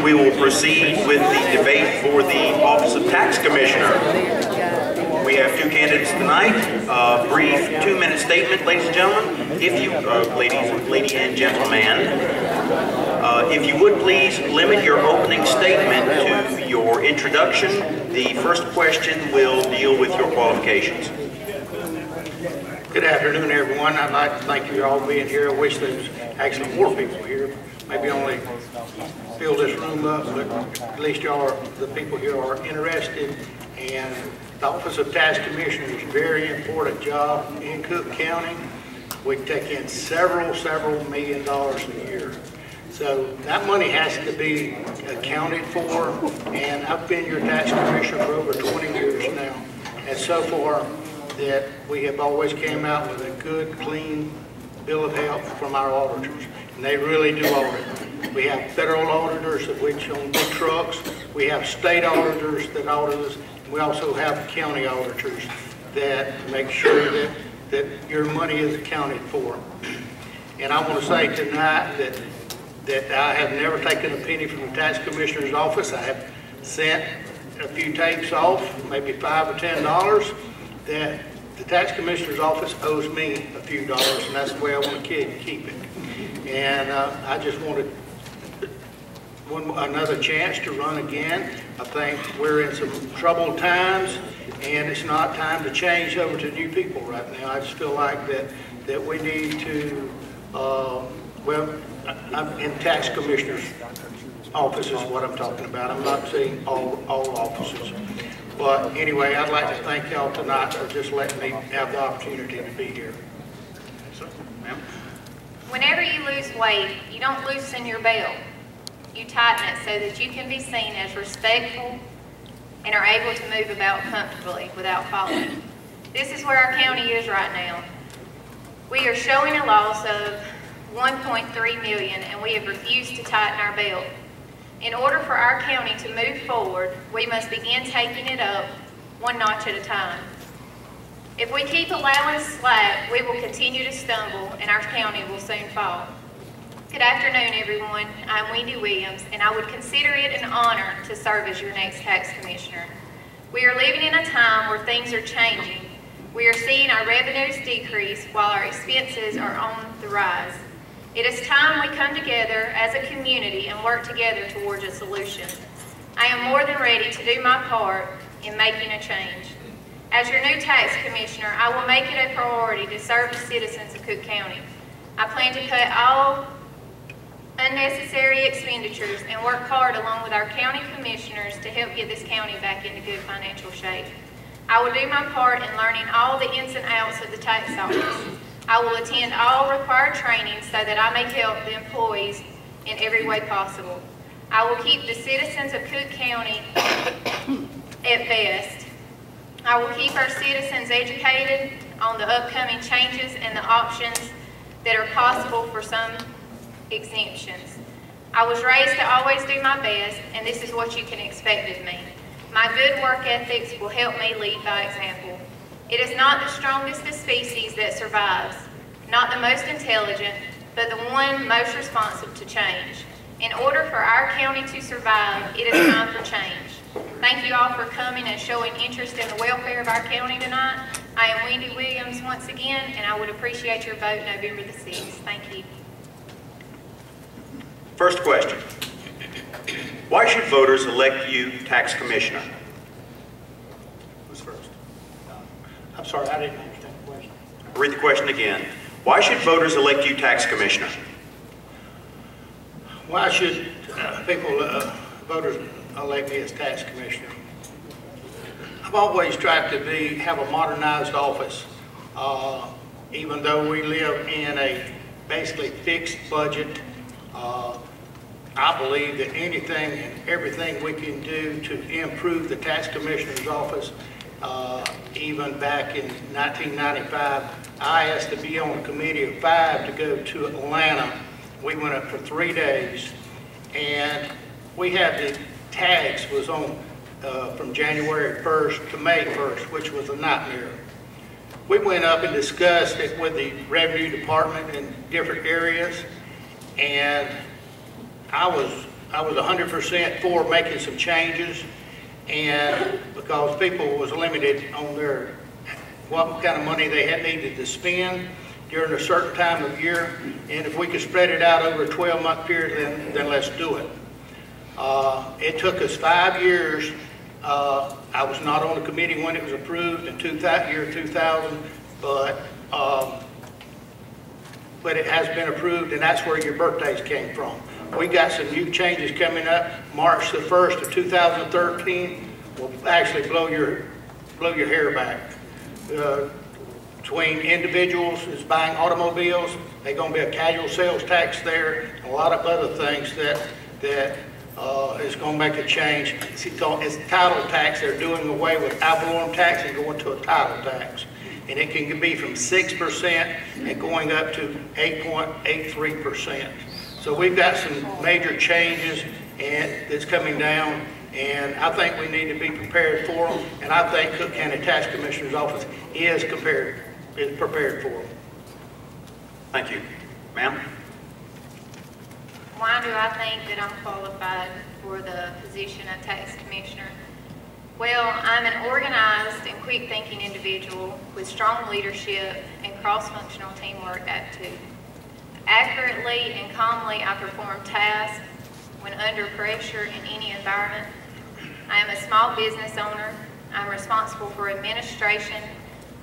we will proceed with the debate for the Office of Tax Commissioner. We have two candidates tonight. Brief 2-minute statement, ladies and gentlemen. If you, lady and gentleman, if you would please limit your opening statement to your introduction. The first question will deal with your qualifications. Good afternoon, everyone. I'd like to thank you for all being here. I wish there was actually more people here. Maybe only fill this room up, but at least y'all are, the people here are interested. And the Office of Tax Commissioner is a very important job in Cook County. We take in several $1 million a year. So that money has to be accounted for, and I've been your tax commissioner for over 20 years now. And so far, that we have always came out with a good, clean bill of health from our auditors. And they really do audit. We have federal auditors, of which own big trucks. We have state auditors that audit us. We also have county auditors that make sure that your money is accounted for. And I want to say tonight that I have never taken a penny from the tax commissioner's office. I have sent a few tapes off, maybe $5 or $10, that the tax commissioner's office owes me a few dollars, and that's the way I want to keep it. And I just wanted another chance to run again. I think we're in some troubled times, and it's not time to change over to new people right now. I just feel like that we need to, well, I'm in tax commissioner's office is what I'm talking about. I'm not saying all offices. But anyway, I'd like to thank y'all tonight for just letting me have the opportunity to be here. Whenever you lose weight, you don't loosen your belt. You tighten it so that you can be seen as respectful and are able to move about comfortably without falling. This is where our county is right now. We are showing a loss of $1.3 million, and we have refused to tighten our belt. In order for our county to move forward, we must begin taking it up one notch at a time. If we keep allowing slack, we will continue to stumble and our county will soon fall. Good afternoon, everyone. I'm Wendy Williams, and I would consider it an honor to serve as your next tax commissioner. We are living in a time where things are changing. We are seeing our revenues decrease while our expenses are on the rise. It is time we come together as a community and work together towards a solution. I am more than ready to do my part in making a change. As your new tax commissioner, I will make it a priority to serve the citizens of Cook County. I plan to cut all unnecessary expenditures and work hard along with our county commissioners to help get this county back into good financial shape. I will do my part in learning all the ins and outs of the tax office. I will attend all required training so that I may help the employees in every way possible. I will keep the citizens of Cook County at best. I will keep our citizens educated on the upcoming changes and the options that are possible for some exemptions. I was raised to always do my best, and this is what you can expect of me. My good work ethics will help me lead by example. It is not the strongest of species that survives, not the most intelligent, but the one most responsive to change. In order for our county to survive, it is time for change. Thank you all for coming and showing interest in the welfare of our county tonight. I am Wendy Williams once again, and I would appreciate your vote November the 6th. Thank you. First question. Why should voters elect you tax commissioner? Who's first? I'm sorry, I didn't understand the question. I'll read the question again. Why should voters elect you tax commissioner? Why should voters elect me as tax commissioner? I've always tried to have a modernized office, even though we live in a basically fixed budget. I believe that anything and everything we can do to improve the tax commissioner's office. Even back in 1995, I asked to be on a committee of 5 to go to Atlanta. We went up for 3 days, and we had the tags was on from January 1st to May 1st, which was a nightmare. We went up and discussed it with the Revenue Department in different areas, and I was was 100% for making some changes, and because people was limited on their what kind of money they had needed to spend during a certain time of year, and if we could spread it out over a 12-month period, then let's do it. It took us 5 years. I was not on the committee when it was approved in year 2000, but it has been approved, and that's where your birthdays came from. We got some new changes coming up. March the 1st of 2013 will actually blow your hair back. Between individuals that's buying automobiles, there's going to be a casual sales tax there, and a lot of other things that is going to make a change. It's title tax. They're doing away with ad valorem tax and going to a title tax. And it can be from 6% and going up to 8.83%. So we've got some major changes that's coming down, and I think we need to be prepared for them, and I think Cook County Tax Commissioner's Office is prepared for them. Thank you. Ma'am? Why do I think that I'm qualified for the position of tax commissioner? Well, I'm an organized and quick-thinking individual with strong leadership and cross-functional teamwork aptitude. Accurately and calmly, I perform tasks when under pressure in any environment. I am a small business owner. I'm responsible for administration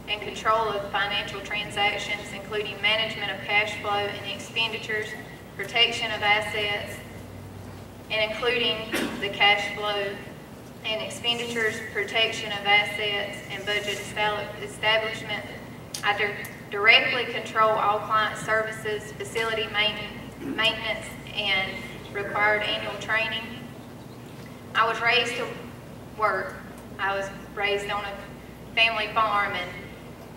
and control of financial transactions, including management of cash flow and expenditures, protection of assets, and including the cash flow and expenditures, protection of assets, and budget establishment. I directly control all client services, facility maintenance, and required annual training. I was raised to work. I was raised on a family farm, and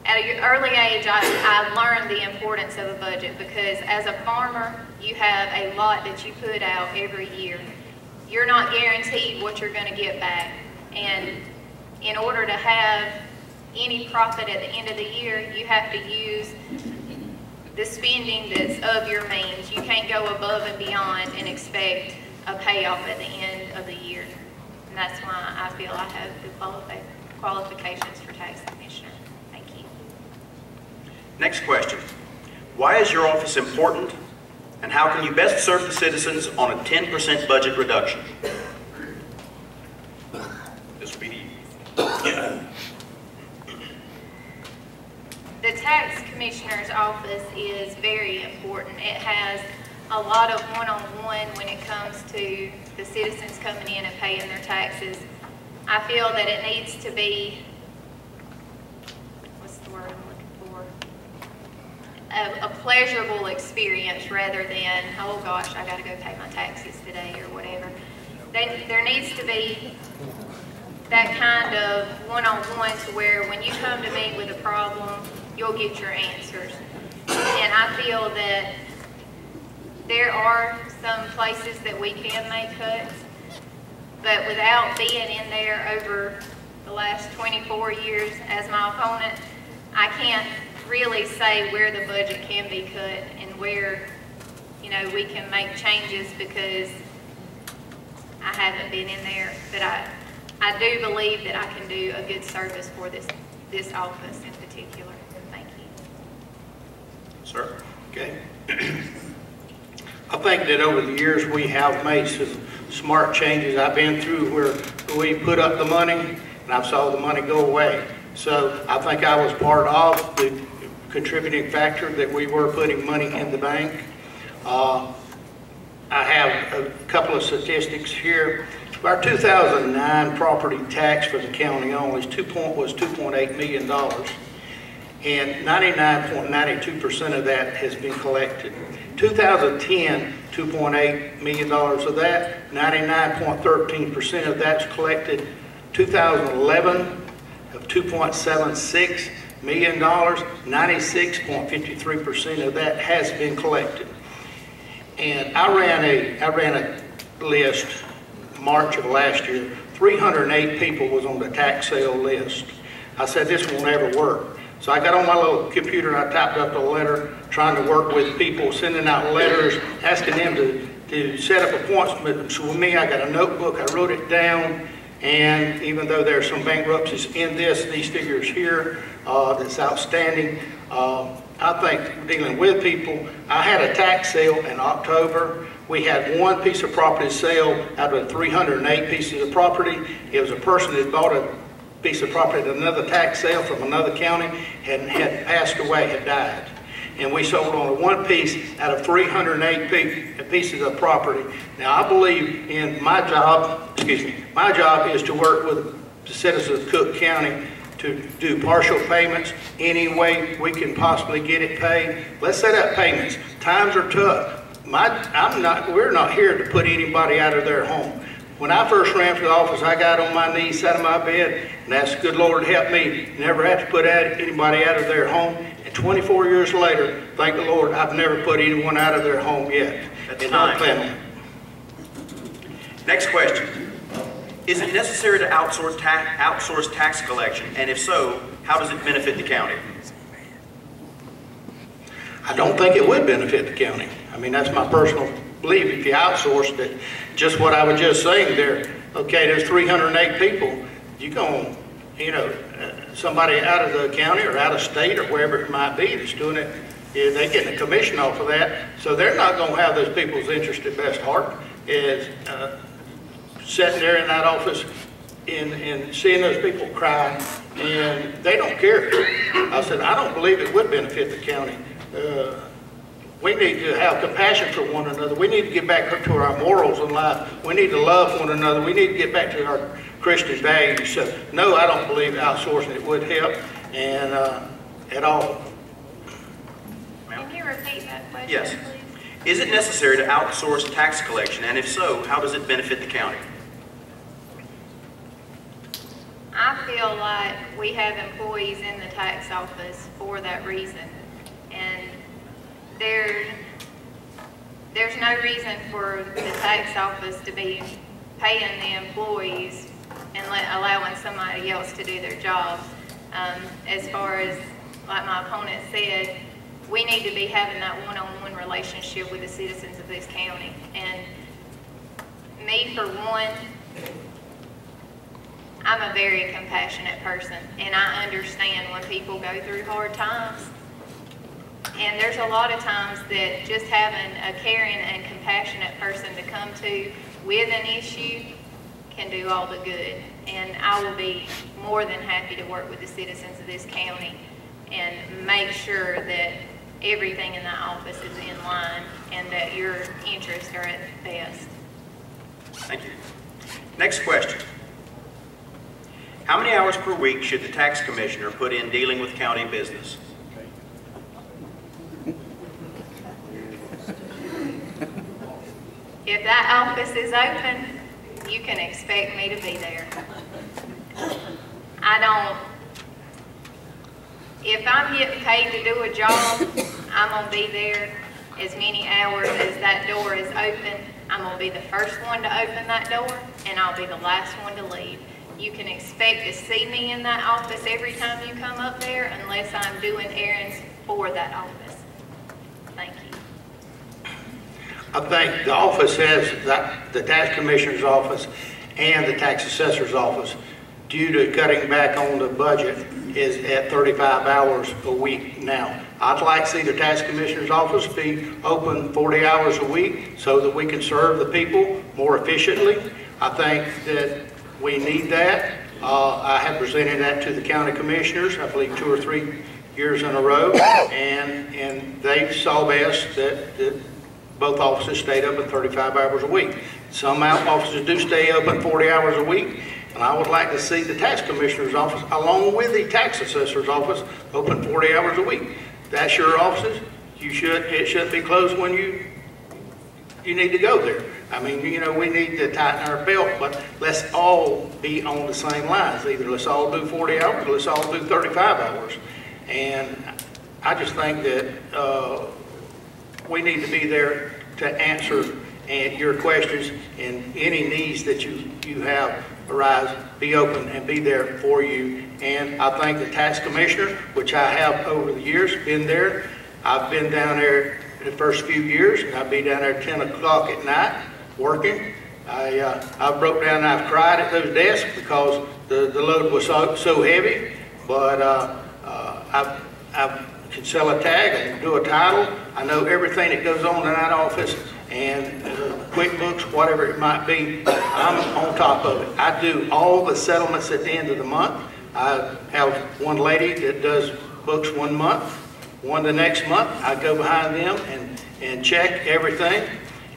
at an early age, I learned the importance of a budget, because as a farmer, you have a lot that you put out every year. You're not guaranteed what you're going to get back, and in order to have any profit at the end of the year, you have to use the spending that's of your means. You can't go above and beyond and expect a payoff at the end of the year. And that's why I feel I have the qualifications for tax commissioner. Thank you. Next question. Why is your office important, and how can you best serve the citizens on a 10% budget reduction? This will be the The tax commissioner's office is very important. It has a lot of one-on-one when it comes to the citizens coming in and paying their taxes. I feel that it needs to be, what's the word I'm looking for? A pleasurable experience rather than, oh gosh, I gotta go pay my taxes today or whatever. There needs to be that kind of one-on-one to where when you come to me with a problem, you'll get your answers. And I feel that there are some places that we can make cuts, but without being in there over the last 24 years as my opponent, I can't really say where the budget can be cut and where, you know, we can make changes, because I haven't been in there. But I do believe that I can do a good service for this office in particular. Thank you. Sir. Okay. I think that over the years we have made some smart changes. I've been through where we put up the money and I saw the money go away. So I think I was part of the contributing factor that we were putting money in the bank. I have a couple of statistics here. Our 2009 property tax for the county only was $2.8 million, and 99.92% of that has been collected. 2010, $2.8 million of that, 99.13% of that's collected. 2011 of $2.76 million, 96.53% of that has been collected. And I ran a list March of last year. 308 people was on the tax sale list. I said, this will never work. So I got on my little computer and I typed up a letter trying to work with people, sending out letters, asking them to set up appointments with me. I got a notebook, I wrote it down, and even though there's some bankruptcies in these figures here, that's outstanding, I think dealing with people, I had a tax sale in October. We had one piece of property sale out of 308 pieces of property. It was a person that bought a piece of property at another tax sale from another county and had passed away, had died. And we sold on one piece out of 308 pieces of property. Now I believe in my job, my job is to work with the citizens of Cook County to do partial payments any way we can possibly get it paid. Let's set up payments. Times are tough. We're not here to put anybody out of their home. When I first ran for the office, I got on my knees, sat in my bed, and asked, good Lord, help me. Never have to put anybody out of their home. And 24 years later, thank the Lord, I've never put anyone out of their home yet. That's time. Next question. Is it necessary to outsource tax collection? And if so, how does it benefit the county? I don't think it would benefit the county. I mean, that's my personal belief. If you outsourced it, just what I was just saying there, okay, there's 308 people. You go, somebody out of the county or out of state or wherever it might be that's doing it, they're getting a commission off of that. So they're not going to have those people's interest at best heart. Is sitting there in that office and seeing those people cry, and they don't care. I said, I don't believe it would benefit the county. We need to have compassion for one another. We need to get back to our morals in life. We need to love one another. We need to get back to our Christian values. So, no, I don't believe outsourcing it would help, and at all. Can you repeat that question, yes. please? Is it necessary to outsource tax collection? And if so, how does it benefit the county? I feel like we have employees in the tax office for that reason. And there's no reason for the tax office to be paying the employees and allowing somebody else to do their job. As far as, like my opponent said, we need to be having that one-on-one relationship with the citizens of this county. And me, for one, I'm a very compassionate person, and I understand when people go through hard times. And there's a lot of times that just having a caring and compassionate person to come to with an issue can do all the good. And I will be more than happy to work with the citizens of this county and make sure that everything in that office is in line and that your interests are at best. Thank you. Next question. How many hours per week should the tax commissioner put in dealing with county business? If that office is open, you can expect me to be there. If I'm getting paid to do a job, I'm going to be there as many hours as that door is open. I'm going to be the first one to open that door, and I'll be the last one to leave. You can expect to see me in that office every time you come up there unless I'm doing errands for that office. Thank you. I think the office the tax commissioner's office and the tax assessor's office, due to cutting back on the budget, is at 35 hours a week now. I'd like to see the tax commissioner's office be open 40 hours a week so that we can serve the people more efficiently. I think that we need that. I have presented that to the county commissioners, I believe 2 or 3 years in a row, and they saw best that both offices stayed open 35 hours a week. Some offices do stay open 40 hours a week, and I would like to see the tax commissioner's office, along with the tax assessor's office, open 40 hours a week. That's your offices. It shouldn't be closed when you need to go there. I mean, we need to tighten our belt, but let's all be on the same lines. Either let's all do 40 hours or let's all do 35 hours. And I just think that we need to be there to answer your questions, and any needs that you have arise, be open and be there for you. And I think the tax commissioner, which I have over the years been there, I've been down there the first few years, and I'd be down there 10 o'clock at night working. I broke down and I've cried at those desks because the load was so heavy, but I can sell a tag, I can do a title. I know everything that goes on in that office, and QuickBooks, whatever it might be, I'm on top of it. I do all the settlements at the end of the month. I have one lady that does books 1 month, one the next month. I go behind them and check everything,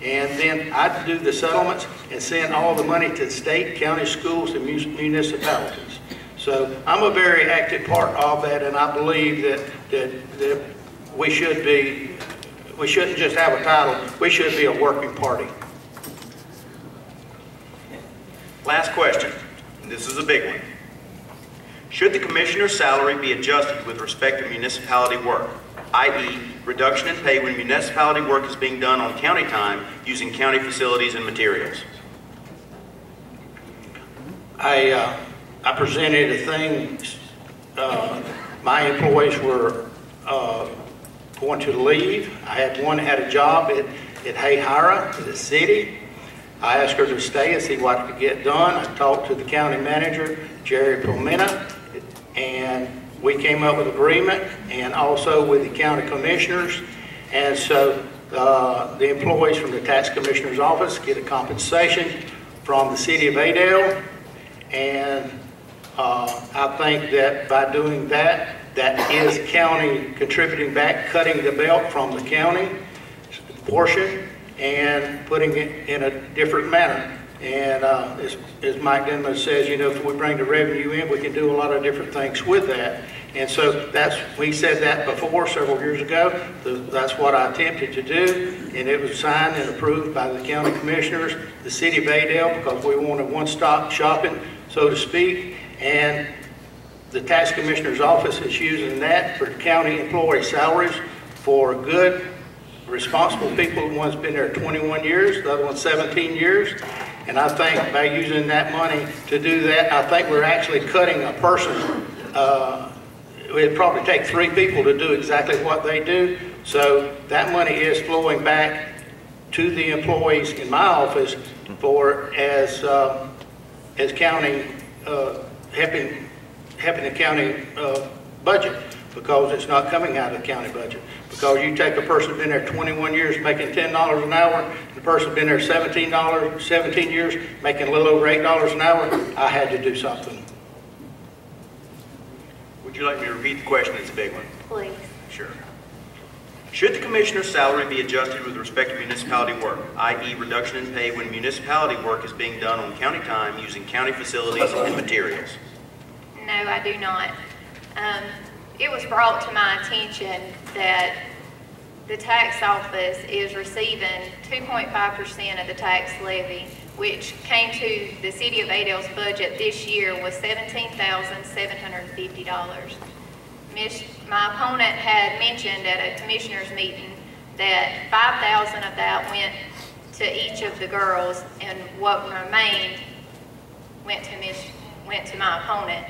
and then I do the settlements and send all the money to the state, county, schools, and municipalities. So I'm a very active part of that, and I believe that we shouldn't just have a title, we should be a working party. Last question. This is a big one. Should the commissioner's salary be adjusted with respect to municipality work, i.e. reduction in pay when municipality work is being done on county time using county facilities and materials? I presented a thing, my employees were going to leave. I had one that had a job at Hayhira, at the city. I asked her to stay and see what could get done. I talked to the county manager, Jerry Pimenta, and we came up with an agreement, and also with the county commissioners. And so the employees from the tax commissioner's office get a compensation from the city of Adel, and I think that by doing that, that is county contributing back, cutting the belt from the county portion and putting it in a different manner. And as Mike Denman says, you know, if we bring the revenue in, we can do a lot of different things with that. And so we said that before, several years ago. That's what I attempted to do, and it was signed and approved by the county commissioners, the city of Adel, because we wanted one-stop shopping, so to speak. And the tax commissioner's office is using that for county employee salaries for good, responsible people. One's been there 21 years, the other one's 17 years. And I think by using that money to do that, I think we're actually cutting a person. It'd probably take 3 people to do exactly what they do. So that money is flowing back to the employees in my office for as county, helping the county budget, because it's not coming out of the county budget. Because you take a person who's been there 21 years making $10 an hour, and the person who's been there 17 years making a little over $8 an hour, I had to do something. Would you like me to repeat the question? It's a big one. Please. Sure. Should the commissioner's salary be adjusted with respect to municipality work, i.e. reduction in pay when municipality work is being done on county time using county facilities and materials? No, I do not. It was brought to my attention that the tax office is receiving 2.5% of the tax levy, which came to the city of Adel's budget this year was $17,750. My opponent had mentioned at a commissioner's meeting that $5,000 of that went to each of the girls, and what remained went to my opponent.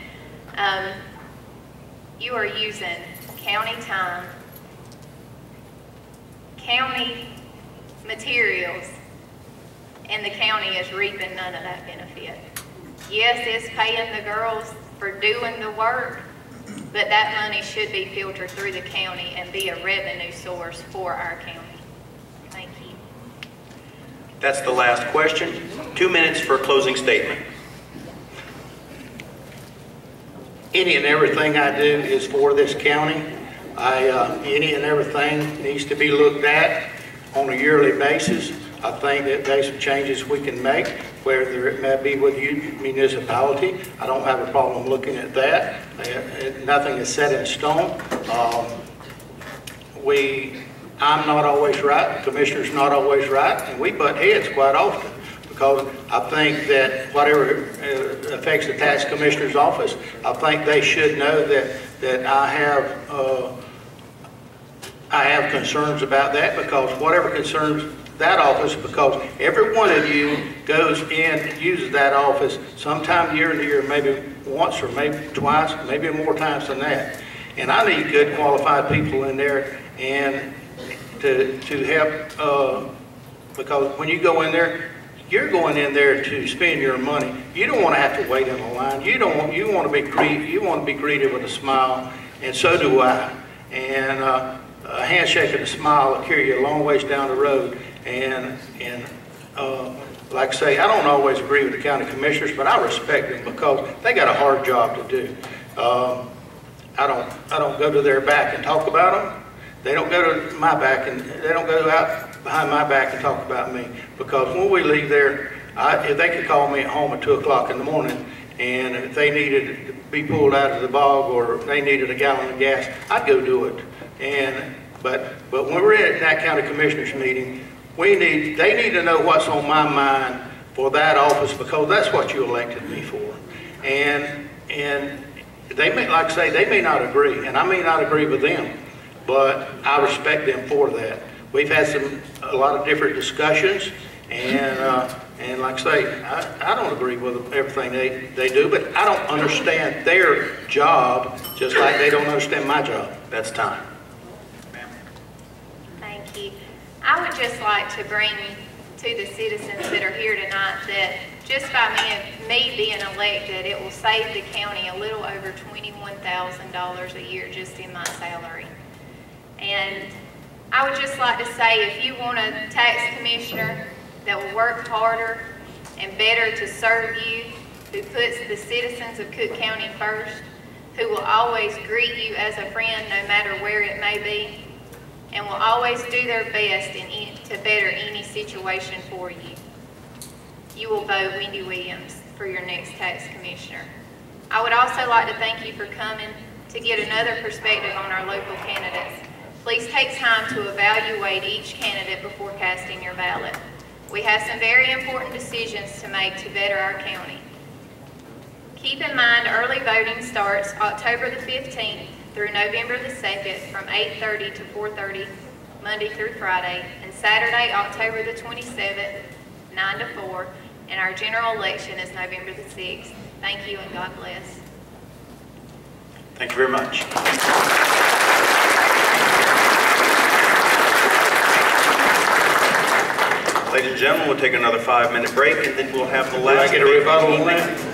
You are using county time, county materials, and the county is reaping none of that benefit. Yes, it's paying the girls for doing the work, but that money should be filtered through the county and be a revenue source for our county. Thank you. That's the last question. 2 minutes for a closing statement. Any and everything I do is for this county. Any and everything needs to be looked at on a yearly basis. I think that there's some changes we can make, whether it may be with you, municipality. I don't have a problem looking at that. Nothing is set in stone. I'm not always right, the commissioner's not always right, and we butt heads quite often. Because I think that whatever affects the tax commissioner's office, I think they should know that I have concerns about that, because whatever concerns that office, because every one of you goes in and uses that office sometime year to year, maybe once or maybe twice, maybe more times than that. And I need good qualified people in there and to help, because when you go in there, you're going in there to spend your money. You don't want to have to wait in a line. You want to be greeted with a smile, and so do I. And a handshake and a smile will carry you a long ways down the road. And like I say, I don't always agree with the county commissioners, but I respect them because they got a hard job to do. I don't go to their back and talk about them. They don't go to my back, and they don't go out behind my back and talk about me. Because when we leave there, if they could call me at home at 2 o'clock in the morning, and if they needed to be pulled out of the bog or they needed a gallon of gas, I'd go do it. But when we're at that county commissioners meeting, they need to know what's on my mind for that office, because that's what you elected me for. And they may, like I say, they may not agree, and I may not agree with them, but I respect them for that. We've had a lot of different discussions, and like I say, I don't agree with everything they do, but I don't understand their job just like they don't understand my job. That's time. Thank you. I would just like to bring to the citizens that are here tonight that just by me being elected, it will save the county a little over $21,000 a year just in my salary. And I would just like to say, if you want a tax commissioner that will work harder and better to serve you, who puts the citizens of Cook County first, who will always greet you as a friend no matter where it may be, and will always do their best to better any situation for you, you will vote Wendy Williams for your next tax commissioner. I would also like to thank you for coming to get another perspective on our local candidates. Please take time to evaluate each candidate before casting your ballot. We have some very important decisions to make to better our county. Keep in mind, early voting starts October the 15th through November the 2nd from 8:30 to 4:30, Monday through Friday, and Saturday, October the 27th, 9 to 4, and our general election is November the 6th. Thank you and God bless. Thank you very much. Ladies and gentlemen, we'll take another 5-minute break, and then we'll have the last. Can I get a rebuttal on that?